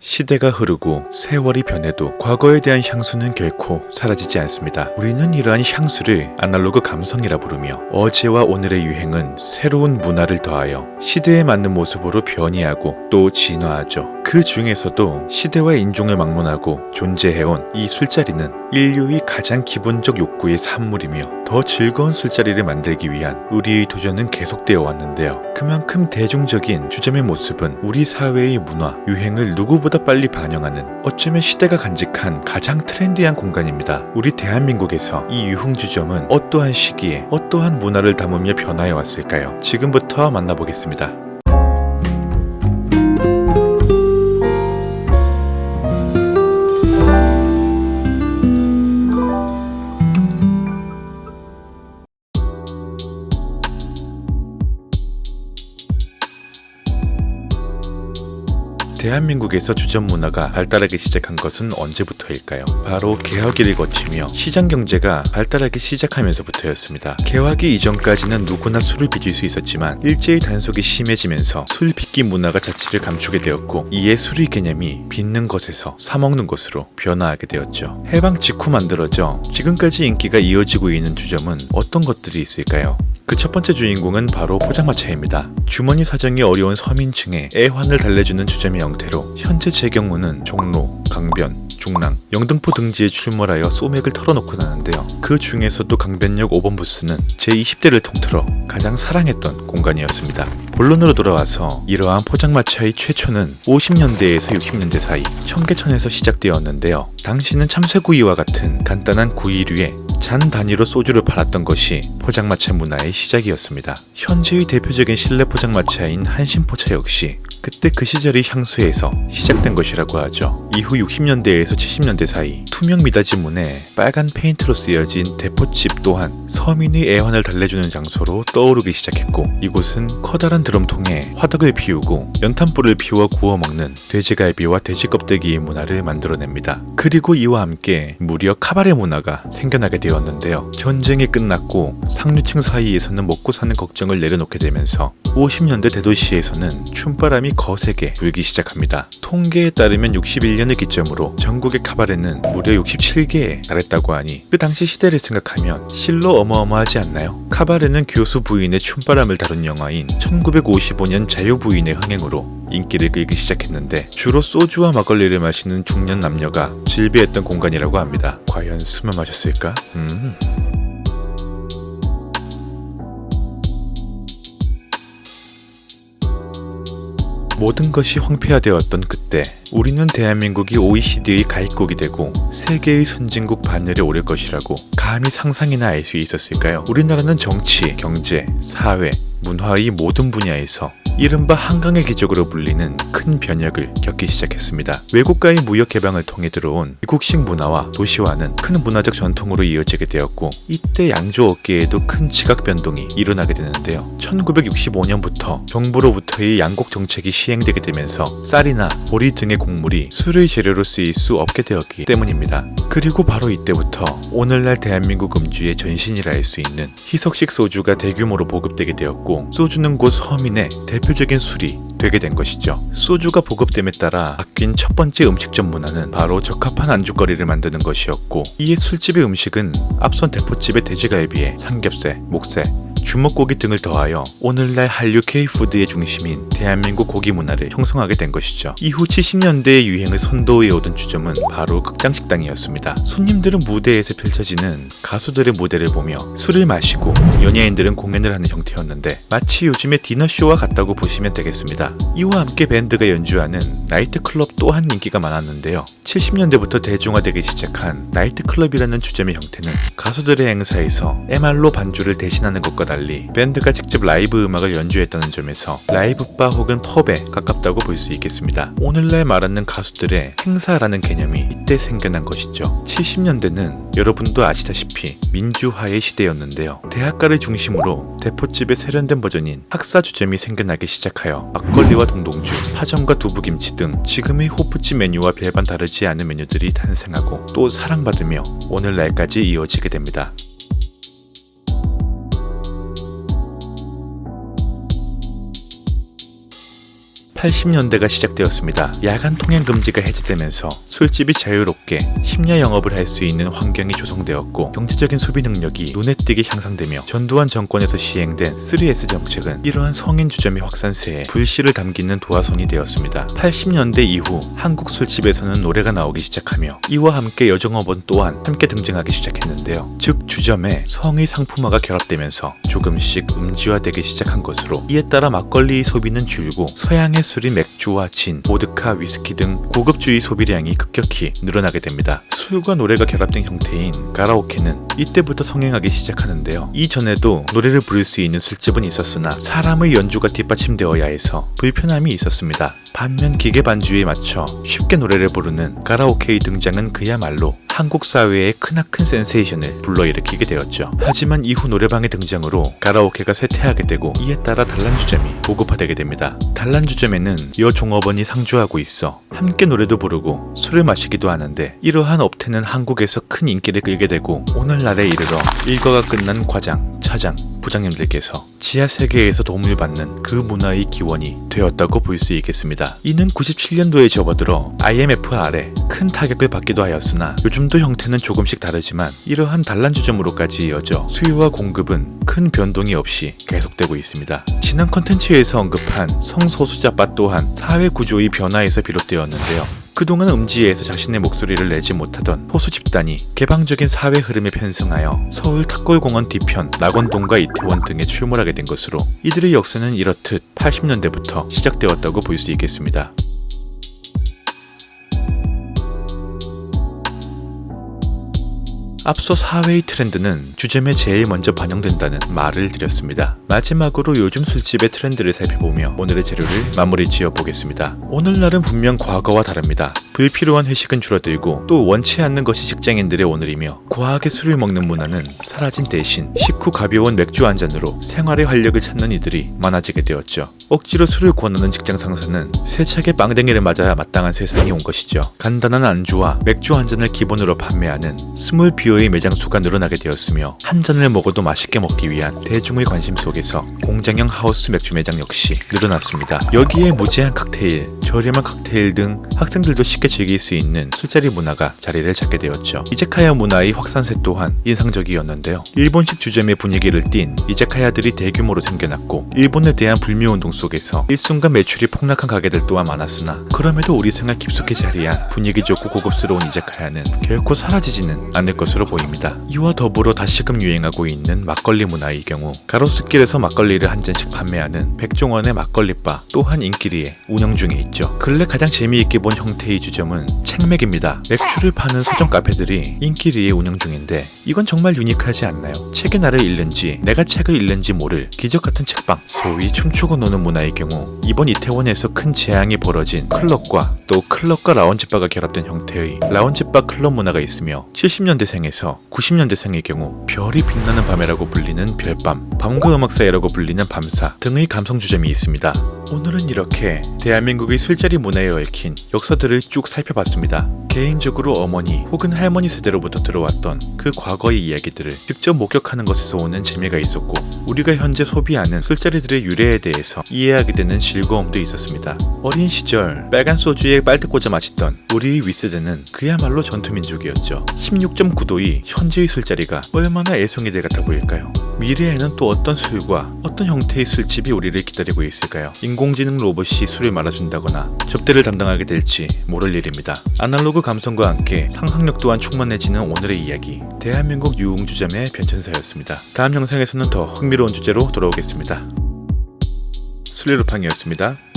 시대가 흐르고 세월이 변해도 과거에 대한 향수는 결코 사라지지 않습니다. 우리는 이러한 향수를 아날로그 감성이라 부르며 어제와 오늘의 유행은 새로운 문화를 더하여 시대에 맞는 모습으로 변이하고 또 진화하죠. 그 중에서도 시대와 인종을 막론하고 존재해온 이 술자리는 인류의 가장 기본적 욕구의 산물이며 더 즐거운 술자리를 만들기 위한 우리의 도전은 계속되어 왔는데요. 그만큼 대중적인 주점의 모습은 우리 사회의 문화, 유행을 누구보다 빨리 반영하는 어쩌면 시대가 간직한 가장 트렌디한 공간입니다. 우리 대한민국에서 이 유흥주점은 어떠한 시기에 어떠한 문화를 담으며 변화해 왔을까요? 지금부터 만나보겠습니다. 대한민국에서 주점 문화가 발달하기 시작한 것은 언제부터일까요? 바로 개화기를 거치며 시장 경제가 발달하기 시작하면서부터였습니다. 개화기 이전까지는 누구나 술을 빚을 수 있었지만 일제의 단속이 심해지면서 술 빚기 문화가 자취를 감추게 되었고 이에 술의 개념이 빚는 것에서 사 먹는 것으로 변화하게 되었죠. 해방 직후 만들어져 지금까지 인기가 이어지고 있는 주점은 어떤 것들이 있을까요? 그 첫 번째 주인공은 바로 포장마차입니다. 주머니 사정이 어려운 서민층에 애환을 달래주는 주점의 형태로 현재 제 경우는 종로, 강변, 중랑, 영등포 등지에 출몰하여 소맥을 털어놓고 나는데요. 그 중에서도 강변역 5번 부스는 제 20대를 통틀어 가장 사랑했던 공간이었습니다. 본론으로 돌아와서 이러한 포장마차의 최초는 50년대에서 60년대 사이 청계천에서 시작되었는데요. 당시는 참새구이와 같은 간단한 구이류에 잔 단위로 소주를 팔았던 것이 포장마차 문화의 시작이었습니다. 현재의 대표적인 실내 포장마차인 한신포차 역시 그때 그 시절의 향수에서 시작된 것이라고 하죠. 이후 60년대에서 70년대 사이 투명 미닫이 문에 빨간 페인트로 쓰여진 대포집 또한 서민의 애환을 달래주는 장소로 떠오르기 시작했고 이곳은 커다란 드럼통에 화덕을 피우고 연탄불을 피워 구워 먹는 돼지갈비와 돼지 껍데기의 문화를 만들어냅니다. 그리고 이와 함께 무려 카바레 문화가 생겨나게 되었는데요. 전쟁이 끝났고 상류층 사이에서는 먹고 사는 걱정을 내려놓게 되면서 50년대 대도시에서는 춤바람이 거세게 불기 시작합니다. 통계에 따르면 61년을 기점으로 전국의 카바레는 무려 67개에 달했다고 하니 그 당시 시대를 생각하면 실로 어마어마하지 않나요? 카바레는 교수 부인의 춤바람을 다룬 영화인 1955년 자유 부인의 흥행으로 인기를 끌기 시작했는데 주로 소주와 막걸리를 마시는 중년 남녀가 질비했던 공간이라고 합니다. 과연 술만 마셨을까? 모든 것이 황폐화되었던 그때 우리는 대한민국이 OECD의 가입국이 되고 세계의 선진국 반열에 오를 것이라고 감히 상상이나 알 수 있었을까요? 우리나라는 정치, 경제, 사회, 문화의 모든 분야에서 이른바 한강의 기적으로 불리는 큰 변혁을 겪기 시작했습니다. 외국과의 무역 개방을 통해 들어온 미국식 문화와 도시화는 큰 문화적 전통으로 이어지게 되었고 이때 양조 업계에도 큰 지각 변동이 일어나게 되는데요. 1965년부터 정부로부터의 양곡 정책이 시행되게 되면서 쌀이나 보리 등의 곡물이 술의 재료로 쓰일 수 없게 되었기 때문입니다. 그리고 바로 이때부터 오늘날 대한민국 음주의 전신이라 할 수 있는 희석식 소주가 대규모로 보급되게 되었고 소주는 곧 서민의 대표적인 술이 되게 된 것이죠. 소주가 보급됨에 따라 바뀐 첫 번째 음식점 문화는 바로 적합한 안주거리를 만드는 것이었고 이에 술집의 음식은 앞선 대포집의 돼지갈비에 삼겹살, 목살, 주먹고기 등을 더하여 오늘날 한류 K푸드의 중심인 대한민국 고기 문화를 형성하게 된 것이죠. 이후 70년대의 유행을 선도해오던 주점은 바로 극장식당이었습니다. 손님들은 무대에서 펼쳐지는 가수들의 무대를 보며 술을 마시고 연예인들은 공연을 하는 형태였는데 마치 요즘의 디너쇼와 같다고 보시면 되겠습니다. 이와 함께 밴드가 연주하는 나이트클럽 또한 인기가 많았는데요. 70년대부터 대중화되기 시작한 나이트클럽이라는 주점의 형태는 가수들의 행사에서 MR로 반주를 대신하는 것과 달리 밴드가 직접 라이브 음악을 연주했다는 점에서 라이브바 혹은 펍에 가깝다고 볼 수 있겠습니다. 오늘날 말하는 가수들의 행사라는 개념이 이때 생겨난 것이죠. 70년대는 여러분도 아시다시피 민주화의 시대였는데요. 대학가를 중심으로 대포집의 세련된 버전인 학사주점이 생겨나기 시작하여 막걸리와 동동주, 파전과 두부김치 등 지금의 호프집 메뉴와 별반 다르지 않은 메뉴들이 탄생하고 또 사랑받으며 오늘날까지 이어지게 됩니다. 80년대가 시작되었습니다. 야간 통행 금지가 해제되면서 술집이 자유롭게 심야 영업을 할 수 있는 환경이 조성되었고 경제적인 소비 능력이 눈에 띄게 향상되며 전두환 정권에서 시행된 3S 정책은 이러한 성인 주점의 확산세에 불씨를 담기는 도화선이 되었습니다. 80년대 이후 한국 술집에서는 노래가 나오기 시작하며 이와 함께 여정업원 또한 함께 등장하기 시작했는데요. 즉 주점에 성의 상품화가 결합되면서 조금씩 음지화되기 시작한 것으로 이에 따라 막걸리 소비는 줄고 서양의 술인 맥주와 진, 보드카, 위스키 등 고급주의 소비량이 급격히 늘어나게 됩니다. 술과 노래가 결합된 형태인 가라오케는 이때부터 성행하기 시작하는데요. 이전에도 노래를 부를 수 있는 술집은 있었으나 사람의 연주가 뒷받침되어야 해서 불편함이 있었습니다. 반면 기계 반주에 맞춰 쉽게 노래를 부르는 가라오케의 등장은 그야말로 한국 사회의 크나큰 센세이션을 불러일으키게 되었죠. 하지만 이후 노래방의 등장으로 가라오케가 쇠퇴하게 되고 이에 따라 단란주점이 보급화되게 됩니다. 단란주점에는 여종업원이 상주하고 있어 함께 노래도 부르고 술을 마시기도 하는데 이러한 업태는 한국에서 큰 인기를 끌게 되고 오늘날에 이르러 일과가 끝난 과장, 차장, 부장님들께서 지하 세계에서 도움을 받는 그 문화의 기원이 되었다고 볼 수 있겠습니다. 이는 97년도에 접어들어 IMF 아래 큰 타격을 받기도 하였으나 요즘도 형태는 조금씩 다르지만 이러한 단란주점으로까지 이어져 수요와 공급은 큰 변동이 없이 계속되고 있습니다. 지난 컨텐츠에서 언급한 성소수자바 또한 사회 구조의 변화에서 비롯되었는데요. 그동안 음지에서 자신의 목소리를 내지 못하던 소수 집단이 개방적인 사회 흐름에 편승하여 서울 탑골공원 뒤편 낙원동과 이태원 등에 출몰하게 된 것으로 이들의 역사는 이렇듯 80년대부터 시작되었다고 볼 수 있겠습니다. 앞서 사회의 트렌드는 주점에 제일 먼저 반영된다는 말을 드렸습니다. 마지막으로 요즘 술집의 트렌드를 살펴보며 오늘의 재료를 마무리 지어 보겠습니다. 오늘날은 분명 과거와 다릅니다. 불필요한 회식은 줄어들고 또 원치 않는 것이 직장인들의 오늘이며 과하게 술을 먹는 문화는 사라진 대신 식후 가벼운 맥주 한 잔으로 생활의 활력을 찾는 이들이 많아지게 되었죠. 억지로 술을 권하는 직장 상사는 세차게 빵댕이를 맞아야 마땅한 세상이 온 것이죠. 간단한 안주와 맥주 한 잔을 기본으로 판매하는 스몰 비어의 매장 수가 늘어나게 되었으며 한 잔을 먹어도 맛있게 먹기 위한 대중의 관심 속에서 공장형 하우스 맥주 매장 역시 늘어났습니다. 여기에 무제한 칵테일, 저렴한 칵테일 등 학생들도 쉽게 즐길 수 있는 술자리 문화가 자리를 잡게 되었죠. 이자카야 문화의 확산세 또한 인상적이었는데요. 일본식 주점의 분위기를 띤 이자카야들이 대규모로 생겨났고 일본에 대한 불매운동 속에서 일순간 매출이 폭락한 가게들 또한 많았으나 그럼에도 우리 생활 깊숙이 자리한 분위기 좋고 고급스러운 이자카야는 결코 사라지지는 않을 것으로 보입니다. 이와 더불어 다시금 유행하고 있는 막걸리 문화의 경우 가로수길에서 막걸리를 한 잔씩 판매하는 백종원의 막걸리바 또한 인기리에 운영 중에 있죠. 근래 가장 재미있게 본 형태의 주점은 책맥입니다. 맥주를 파는 서점 카페들이 인기리에 운영 중인데 이건 정말 유니크하지 않나요? 책이 나를 읽는지 내가 책을 읽는지 모를 기적같은 책방, 소위 춤추고 노는 문화의 경우 이번 이태원에서 큰 재앙이 벌어진 클럽과 또 클럽과 라운지바가 결합된 형태의 라운지바 클럽 문화가 있으며 70년대생에서 90년대생의 경우 별이 빛나는 밤이라고 불리는 별밤, 밤과 음악사회라고 불리는 밤사 등의 감성 주점이 있습니다. 오늘은 이렇게 대한민국의 술자리 문화에 얽힌 역사들을 쭉 살펴봤습니다. 개인적으로 어머니 혹은 할머니 세대로부터 들어왔던 그 과거의 이야기들을 직접 목격하는 것에서 오는 재미가 있었고 우리가 현재 소비하는 술자리들의 유래에 대해서 이해하게 되는 즐거움도 있었습니다. 어린 시절 빨간 소주에 빨대 꽂아 마시던 우리의 윗세대는 그야말로 전투민족이었죠. 16.9도의 현재의 술자리가 얼마나 애송이들 같아 보일까요? 미래에는 또 어떤 술과 어떤 형태의 술집이 우리를 기다리고 있을까요? 인공지능 로봇이 술을 말아준다거나 접대를 담당하게 될지 모를 일입니다. 아날로그 감성과 함께 상상력 또한 충만해지는 오늘의 이야기, 대한민국 유흥주점의 변천사였습니다. 다음 영상에서는 더 흥미로운 주제로 돌아오겠습니다. 술래루팡이었습니다.